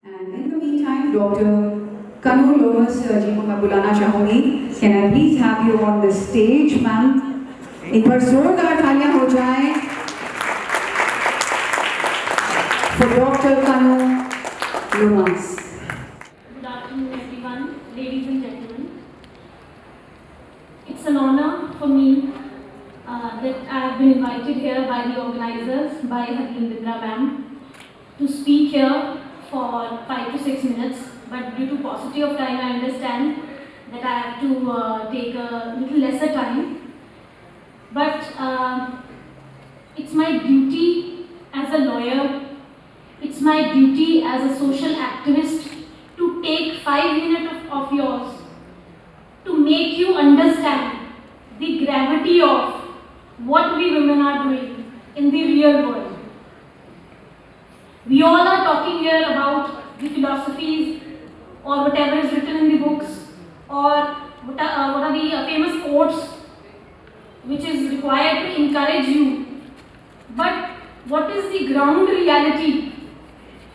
And in the meantime, Dr. Kanu Lomas जी को मैं बुलाना चाहूँगी. Can I please have you on the stage, ma'am? एक बार जोरदार तालियां हो जाएं for Dr. Kanu Lomas. Good afternoon, everyone, ladies and gentlemen. It's an honor for me that I have been invited here by the organizers, by Hakim Bindra ma'am, to speak here for 5 to 6 minutes. But due to paucity of time, I understand that I have to take a little lesser time. But it's my duty as a lawyer, it's my duty as a social activist to take 5 minutes of yours to make you understand the gravity of what we women are doing in the real world. We all are talking here about the philosophies or whatever is written in the books or what are the famous quotes which is required to encourage you. But what is the ground reality?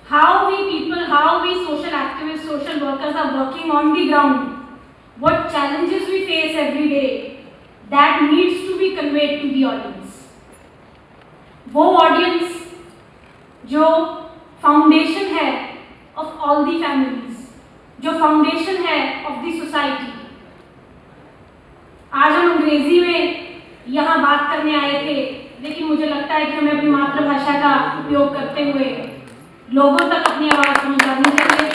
How we people, how we social activists, social workers are working on the ground? What challenges we face every day? That needs to be conveyed to the audience. वो audience जो foundation है of all the families, जो foundation है of the society. आज हम अंग्रेजी में यहाँ बात करने आए थे, लेकिन मुझे लगता है कि हमें अपनी मातृभाषा का उपयोग करते हुए लोगों तक अपनी आवाज पहुंचानी चाहिए.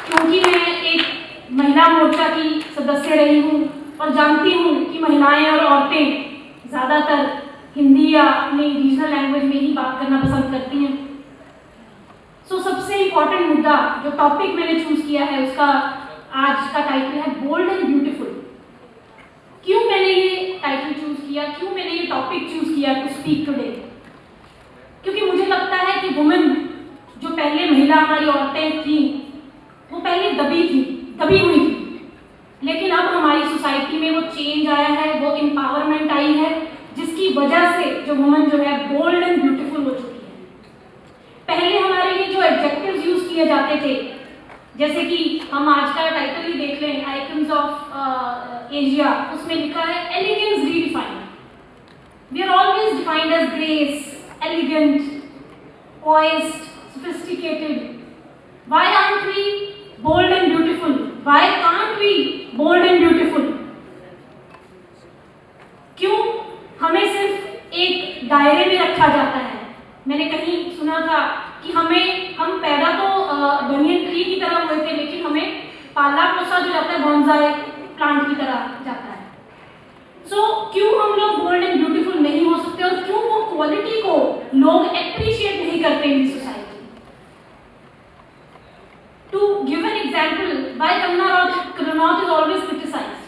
क्योंकि मैं एक महिला मोर्चा की सदस्य रही हूँ और जानती हूँ कि महिलाएं और औरतें ज़्यादातर हिंदी या अपनी रीजनल लैंग्वेज में ही बात करना पसंद करती हैं. सो सबसे इम्पॉर्टेंट मुद्दा जो टॉपिक मैंने चूज किया है उसका आज का टाइटल है बोल्ड एंड ब्यूटीफुल. क्यों मैंने ये टाइटल चूज किया, क्यों मैंने ये टॉपिक चूज किया टू स्पीक टुडे? क्योंकि मुझे लगता है कि वुमेन जो पहले महिला हमारी औरतें थी वो पहले दबी हुई थी, लेकिन अब हमारी सोसाइटी में वो चेंज आया है, वो एम्पावरमेंट आई है, जिसकी वजह से जो वुमेन जो है बोल्ड एंड ब्यूटीफुल हो चुकी है. पहले हमारे लिए जो एडजेक्टिव्स यूज किए जाते थे, जैसे कि हम आज का टाइटल ही देख लें, आइकन्स ऑफ एशिया, उसमें लिखा है elegance redefined. We are always defined as grace, elegant, poised, sophisticated. Why aren't we bold and beautiful? Why can't we bold and beautiful? क्यों हमें सिर्फ एक दायरे में रखा जाता है? मैंने कहीं सुना था कि हम पैदा तो बनियन ट्री की तरह हुए थे, लेकिन हमें पाला पोसा जो जाता है बॉन्साई प्लांट की तरह जाता है. क्यों हम लोग बोल्ड एंड ब्यूटीफुल नहीं हो सकते और क्यों वो क्वालिटी को लोग एप्रिशिएट नहीं करते in society? To give an example, why Kangana Ranaut is always criticized.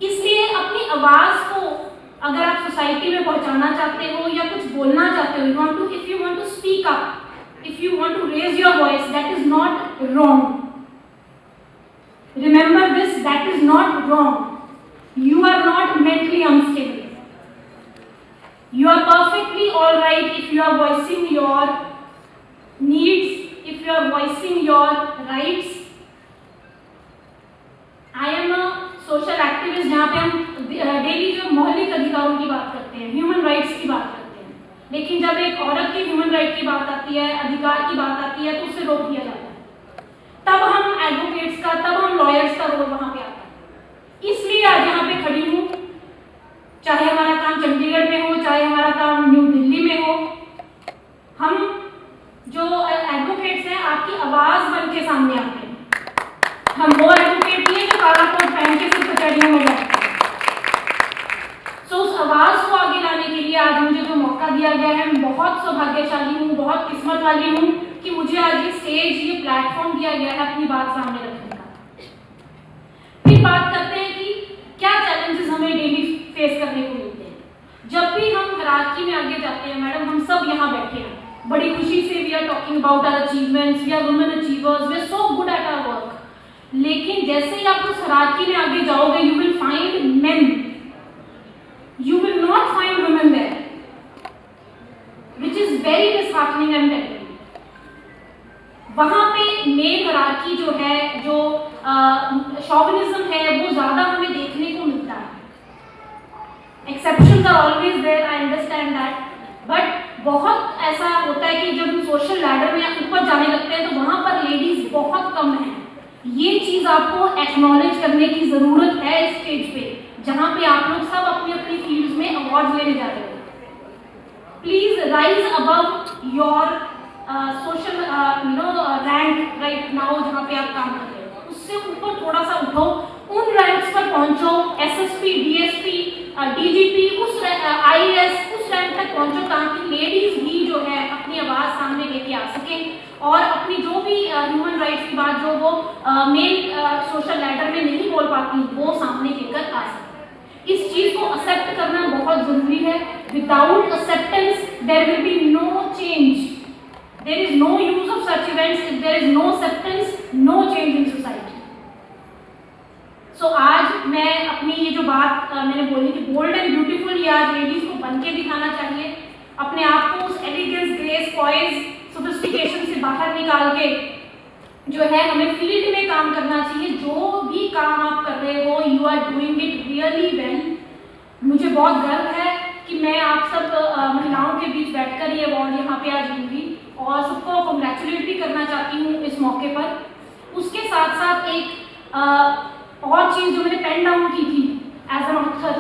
इसलिए अपनी आवाज को अगर आप सोसाइटी में पहुंचाना चाहते हो या कुछ बोलना चाहते हो, if you want to speak up, if you want to raise your voice, that is not wrong. Remember this, that is not wrong. You are not mentally unstable. You are perfectly all right if you are voicing your needs, if you are voicing your rights. I am a social activist जहाँ पे हम daily जो मौलिक अधिकारों की बात करते हैं, ह्यूमन राइट्स की बात करते हैं, लेकिन जब एक औरत के ह्यूमन राइट की बात आती है, अधिकार की बात आती है, तो उसे रोक दिया जाता है. तब हम एडवोकेट्स का, तब हम लॉयर्स का रोल वहाँ पे आता है. इसलिए आज यहाँ पे खड़ी हूँ, चाहे हमारा काम चंडीगढ़ में हो, चाहे हमारा काम न्यू दिल्ली में हो. हम जो एडवोकेट्स हैं आपकी आवाज बन के सामने आते हैं. हम वो एडवोकेट नहीं है जो काला कोट पहन के सिर्फ कचहरियों में बैठते हैं. उस आवाज को आगे लाने के लिए आज मुझे जो मौका दिया गया है, मैं बहुत सौभाग्यशाली हूँ, बहुत किस्मत वाली हूँ कि मुझे आज ये स्टेज, ये प्लेटफॉर्म दिया गया है अपनी बात सामने रखने का. फिर बात करते हैं कि क्या चैलेंजेस हमें डेली फेस करने को मिलते हैं. जब भी हम हरारकी में आगे जाते हैं, मैडम हम सब यहाँ बैठे हैं बड़ी खुशी से, we are talking about our achievements, we are women achievers, we are so good at our work. लेकिन जैसे ही आप उस हरारकी में आगे जाओगे, you will find men, you will not find women there, which happening and telling. वहाँ पे मेल हायरार्की जो है, जो शॉविनिज्म है, वो ज़्यादा हमें देखने को मिलता है। Exceptions are always there, I understand that, but बहुत ऐसा होता है कि जब हम सोशल लैडर में ऊपर जाने लगते हैं तो वहाँ पर लेडीज बहुत कम हैं। ये चीज़ आपको एक्नॉलेज करने की ज़रूरत है इस स्टेज पे, जहाँ पे आप लोग सब अपनी अपनी फील्ड्स में अवार्ड लेने जा रहे हो। Please rise above your social rank right now, जहाँ पे आप काम कर रहे हो उससे ऊपर थोड़ा सा उठो, उन रैंक्स पर पहुंचो, एसएसपी, डीएसपी, डीजीपी, उस आईएएस, उस रैंक तक पहुंचो, ताकि लेडीज भी जो है अपनी आवाज सामने लेके आ सके और अपनी जो भी ह्यूमन राइट्स की बात जो वो मेल सोशल लैडर में नहीं बोल पाती, वो सामने लेकर आ सके। इस चीज को एक्सेप्ट करना बहुत जरूरी है। Without acceptance there will be no change. There is no use of such events if there is no acceptance, no change in society. So आज मैं अपनी ये जो बात मैंने बोली कि बोल्ड एंड ब्यूटीफुल, ये आज लेडीज को बन के दिखाना चाहिए, अपने आप को उस एलिगेंस, ग्रेस, पॉइज, सोफिस्टिकेशन से बाहर निकाल के जो है हमें फील्ड में काम करना चाहिए। जो भी काम आप कर रहे हो, you are doing it really well. मुझे बहुत गर्व है कि मैं आप सब महिलाओं के बीच बैठकर ये अवार्ड यहाँ पे आज लूँगी और सबको कॉन्ग्रेचुलेट भी करना चाहती हूँ इस मौके पर। उसके साथ साथ एक और चीज़ जो मैंने पेन डाउन की थी एज एन ऑथर,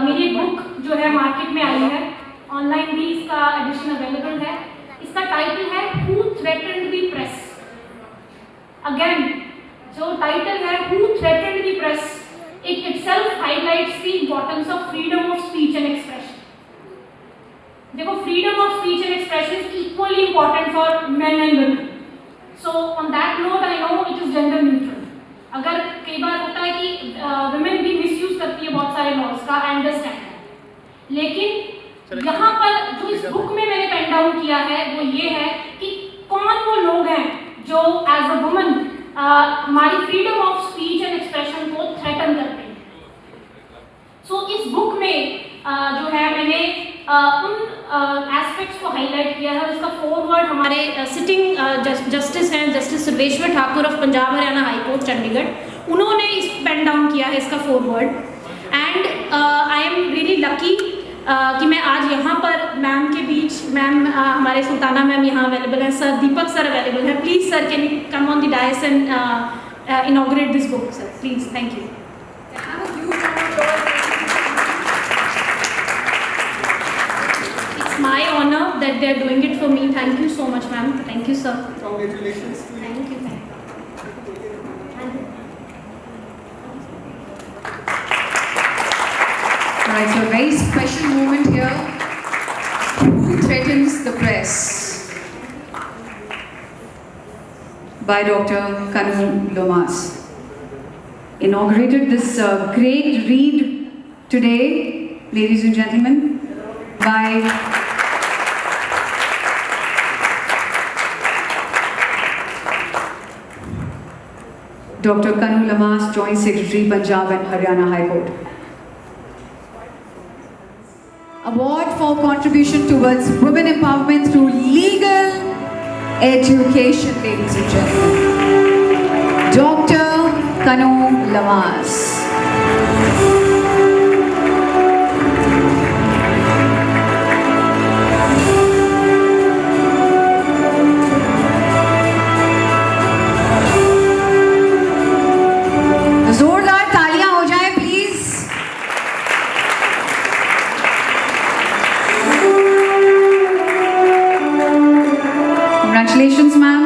मेरी एक बुक जो है मार्केट में आई है, ऑनलाइन भी इसका एडिशन अवेलेबल है। इसका टाइटल है who threatened the press. Again जो टाइटल है who threatened the press, it itself highlights the importance of freedom of speech and expression. देखो, freedom of speech and expression is equally important for men and women. So on that note I know it is gender neutral. अगर कई बार होता है कि women भी misuse करती है बहुत सारे लॉज का, आई अंडरस्टैंड, लेकिन यहाँ पर जो इस बुक में मैंने पेन डाउन किया है वो ये है कि कौन वो लोग हैं जो एज अ वुमन हमारी freedom of speech and expression को थ्रेटन करते हैं। सो इस बुक में जो है मैंने उन एस्पेक्ट्स को हाईलाइट किया है। उसका फॉरवर्ड हमारे सिटिंग जस्टिस हैं, justice Sarveshwar Thakur of Punjab Haryana high court Chandigarh, उन्होंने इस पेन डाउन किया है इसका forward. And I am really lucky कि मैं आज यहाँ पर मैम के बीच, मैम हमारे सुल्ताना मैम यहाँ अवेलेबल हैं, सर दीपक सर अवेलेबल हैं। Please sir can you come on the dais and inaugurate this book sir, please, thank you. My honor that they are doing it for me. Thank you so much, ma'am. Thank you, sir. Congratulations. Thank you. Right, so a very special moment here. Who threatens the press? By Dr. Kanu Lomas. Inaugurated this great read today, ladies and gentlemen, by Dr. Kanu Lomas, Joint Secretary, Punjab and Haryana High Court. Award for contribution towards women empowerment through legal education, ladies and gentlemen. Dr. Kanu Lomas. जोरदार तालियां हो जाए please. Congratulations, ma'am.